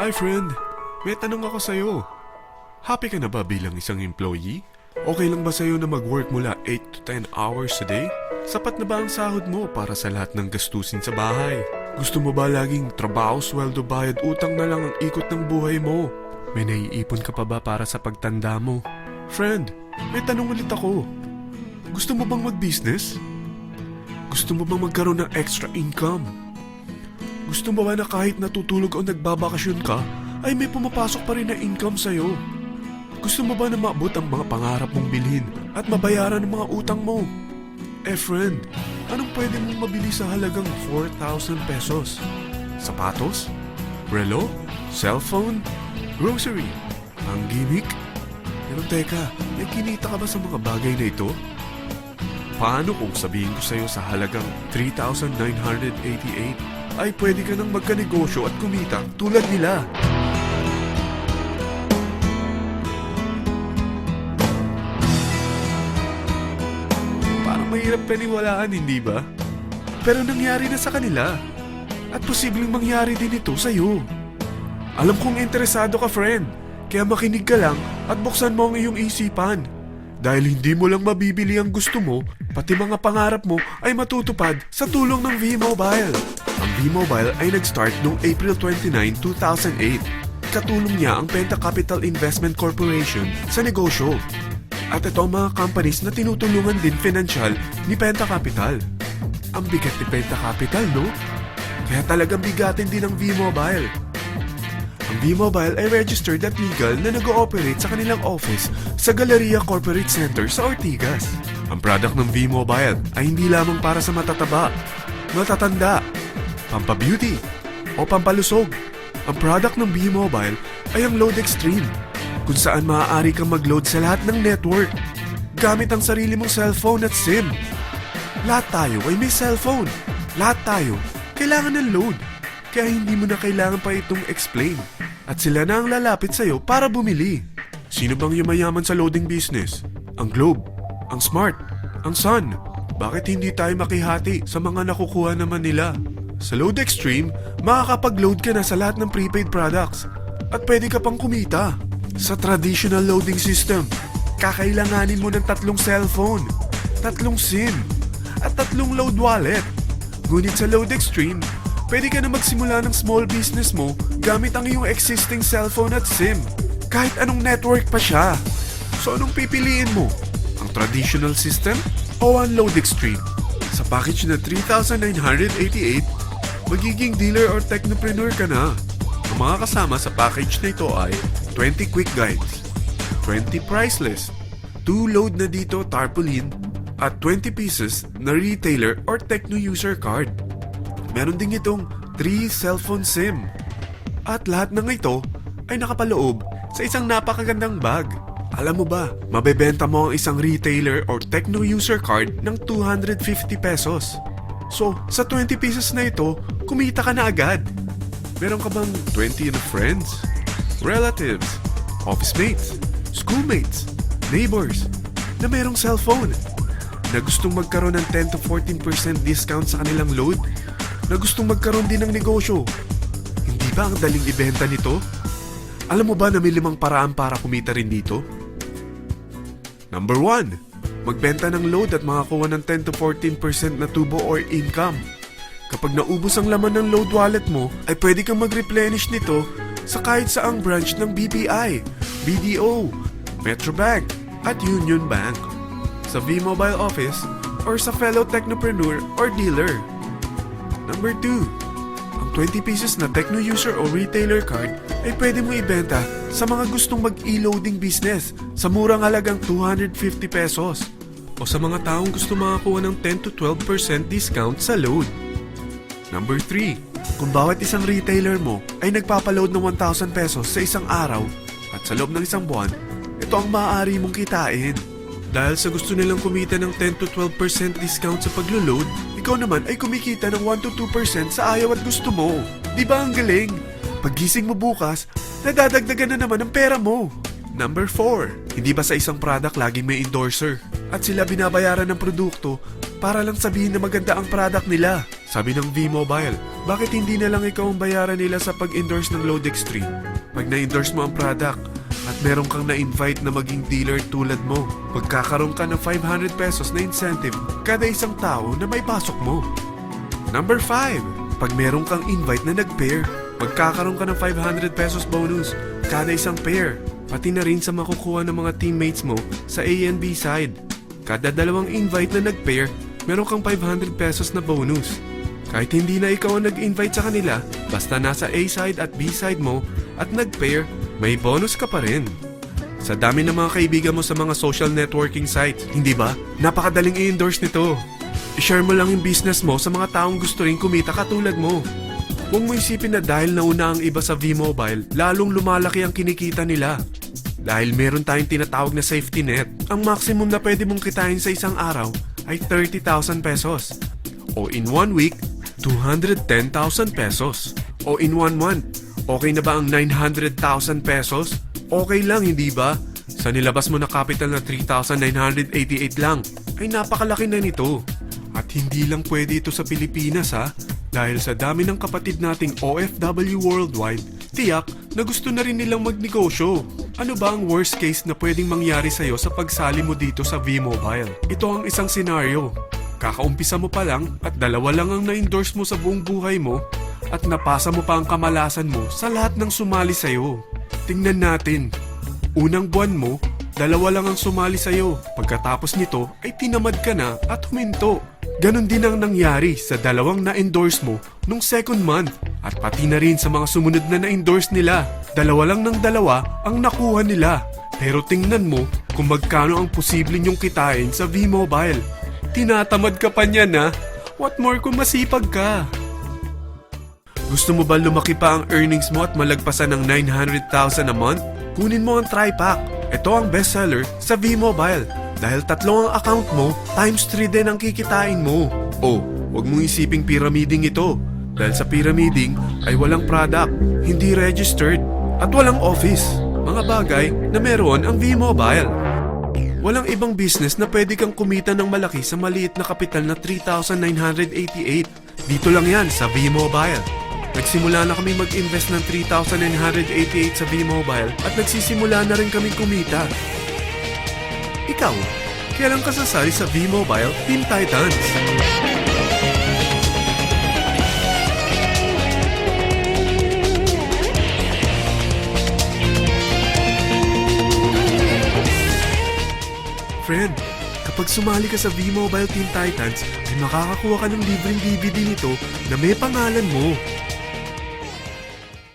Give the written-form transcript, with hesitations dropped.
Hi friend, may tanong ako sa'yo. Happy ka na ba bilang isang employee? Okay lang ba sa'yo na mag-work mula 8 to 10 hours a day? Sapat na ba ang sahod mo para sa lahat ng gastusin sa bahay? Gusto mo ba laging trabaho, sweldo, bayad, utang na lang ang ikot ng buhay mo? May naiipon ka pa ba para sa pagtanda mo? Friend, may tanong ulit ako. Gusto mo bang mag-business? Gusto mo bang magkaroon ng extra income? Gusto mo ba na kahit natutulog o nagbabakasyon ka, ay may pumapasok pa rin na income sa'yo? Gusto mo ba na maabot ang mga pangarap mong bilhin at mabayaran ang mga utang mo? Friend, anong pwede mong mabili sa halagang 4,000 pesos? Sapatos? Relo? Cellphone? Grocery? Ang gimmick? Pero teka, may kinita ka ba sa mga bagay na ito? Paano kung sabihin ko sa'yo sa halagang 3,988 ay pwede ka nang magkanegosyo at kumita tulad nila? Parang mahirap paniwalaan, hindi ba? Pero nangyari na sa kanila. At posibleng mangyari din ito sa'yo. Alam kong interesado ka, friend. Kaya makinig ka lang at buksan mo ang iyong isipan. Dahil hindi mo lang mabibili ang gusto mo, pati mga pangarap mo ay matutupad sa tulong ng V-Mobile. Ang V-Mobile ay nag-start noong April 29, 2008. Katulong niya ang Penta Capital Investment Corporation sa negosyo. At ito ang mga companies na tinutulungan din financial ni Penta Capital. Ang bigat ni Penta Capital, no? Kaya talagang bigatin din ang V-Mobile. Ang V-Mobile ay registered at legal na nag-ooperate sa kanilang office sa Galleria Corporate Center sa Ortigas. Ang product ng V-Mobile ay hindi lamang para sa matataba, matatanda, pampabeauty, o pampalusog. Ang product ng V-Mobile ay ang Load Extreme, kung saan maaari kang mag-load sa lahat ng network gamit ang sarili mong cellphone at SIM. Lahat tayo ay may cellphone. Lahat tayo kailangan ng load. Kaya hindi mo na kailangan pa itong explain. At sila na ang lalapit sa'yo para bumili. Sino bang yumayaman sa loading business? Ang Globe, ang Smart, ang Sun. Bakit hindi tayo makihati sa mga nakukuha naman nila? Sa Load Extreme, makakapag-load ka na sa lahat ng prepaid products. At pwede ka pang kumita. Sa traditional loading system, kakailanganin mo ng 3 cellphone, 3 SIM, at 3 load wallet. Ngunit sa Load Extreme, pwede ka na magsimula ng small business mo gamit ang iyong existing cellphone at SIM. Kahit anong network pa siya. So anong pipiliin mo? Ang traditional system o ang Load Extreme? Sa package na 3,988, magiging dealer or technopreneur ka na. Ang mga kasama sa package na ito ay 20 quick guides, 20 price list, 2 load na dito tarpaulin, at 20 pieces na retailer or techno user card. Meron din itong 3 cellphone SIM. At lahat ng ito ay nakapaloob sa isang napakagandang bag. Alam mo ba, mabebenta mo ang isang retailer or techno user card ng 250 pesos. So, sa 20 pieces na ito, kumita ka na agad. Meron ka bang 20 na friends, relatives, office mates, schoolmates, neighbors na merong cellphone? Na gustong magkaroon ng 10 to 14% discount sa kanilang load? Na gustong magkaroon din ng negosyo? Hindi ba ang daling ibenta nito? Alam mo ba na may 5 paraan para kumita rin dito? Number 1. Magbenta ng load at makakuha ng 10 to 14% na tubo or income. Kapag naubos ang laman ng load wallet mo, ay pwede kang mag-replenish nito sa kahit saang branch ng BPI, BDO, Metrobank, at Union Bank, sa V-Mobile office, or sa fellow technopreneur or dealer. Number 2. Ang 20 pieces na techno user o retailer card ay pwede mo ibenta sa mga gustong mag-e-loading business sa murang halagang 250 pesos o sa mga taong gusto makakuha ng 10 to 12% discount sa load. Number 3. Kung bawat isang retailer mo ay nagpapaload ng 1,000 pesos sa isang araw at sa loob ng isang buwan, ito ang maaari mong kitain. Dahil sa gusto nilang kumita ng 10 to 12% discount sa paglo-load, ikaw naman ay kumikita ng 1 to 2% sa ayaw at gusto mo. Di ba ang galing? Paggising mo bukas, nadadagdagan na naman ang pera mo. Number 4. Hindi ba sa isang product laging may endorser? At sila binabayaran ng produkto para lang sabihin na maganda ang product nila. Sabi ng V-Mobile, Bakit hindi na lang ikaw ang bayaran nila sa pag-endorse ng Lode Extreme? Pag na-endorse mo ang product at meron kang na-invite na maging dealer tulad mo, magkakaroon ka ng 500 pesos na incentive kada isang tao na may pasok mo. Number 5. Pag meron kang invite na nag-pair, magkakaroon ka ng 500 pesos bonus kada isang pair, pati na rin sa makukuha ng mga teammates mo sa A and B side. Kada dalawang invite na nag-pair, meron kang 500 pesos na bonus. Kahit hindi na ikaw ang nag-invite sa kanila, basta nasa A side at B side mo at nag-pair, may bonus ka pa rin. Sa dami ng mga kaibigan mo sa mga social networking sites, hindi ba? Napakadaling i-endorse nito. I-share mo lang yung business mo sa mga taong gusto rin kumita katulad mo. Huwag mo isipin na dahil nauna ang iba sa V-Mobile, lalong lumalaki ang kinikita nila. Dahil meron tayong tinatawag na safety net, ang maximum na pwede mong kitain sa isang araw ay 30,000 pesos. O in 1 week, 210,000 pesos. O in 1 month, okay na ba ang 900,000 pesos? Okay lang, hindi ba? Sa nilabas mo na capital na 3,988 lang, ay napakalaki na nito. At hindi lang pwede ito sa Pilipinas ha, dahil sa dami ng kapatid nating OFW worldwide, tiyak na gusto na rin nilang magnegosyo. Ano ba ang worst case na pwedeng mangyari sa'yo sa pagsali mo dito sa V-Mobile? Ito ang isang senaryo. Kakaumpisa mo pa lang at dalawa lang ang na-endorse mo sa buong buhay mo at napasa mo pa ang kamalasan mo sa lahat ng sumali sa'yo. Tingnan natin. Unang buwan mo, dalawa lang ang sumali sa'yo. Pagkatapos nito ay tinamad ka na at huminto. Ganon din ang nangyari sa dalawang na-endorse mo nung second month at pati na rin sa mga sumunod na na-endorse nila. Dalawa lang ng dalawa ang nakuha nila. Pero tingnan mo kung magkano ang posible nyong kitain sa V-Mobile. Tinatamad ka pa niyan ha? What more kung masipag ka? Gusto mo ba lumaki pa ang earnings mo at malagpasan ng 900,000 a month? Kunin mo ang TriPack. Ito ang bestseller sa V-Mobile. Dahil 3 ang account mo, times 3 din ang kikitain mo. Oh, huwag mong isiping pyramiding ito. Dahil sa pyramiding ay walang product, hindi registered, at walang office. Mga bagay na meron ang V-Mobile. Walang ibang business na pwede kang kumita ng malaki sa maliit na kapital na 3,988. Dito lang yan sa V-Mobile. Nagsimula na kami mag-invest ng 3,988 sa V-Mobile at nagsisimula na rin kami kumita. Ikaw, kailan ka sasali sa V-Mobile Team Titans? Friend, kapag sumali ka sa V-Mobile Team Titans, ay makakakuha ka ng libreng DVD nito na may pangalan mo.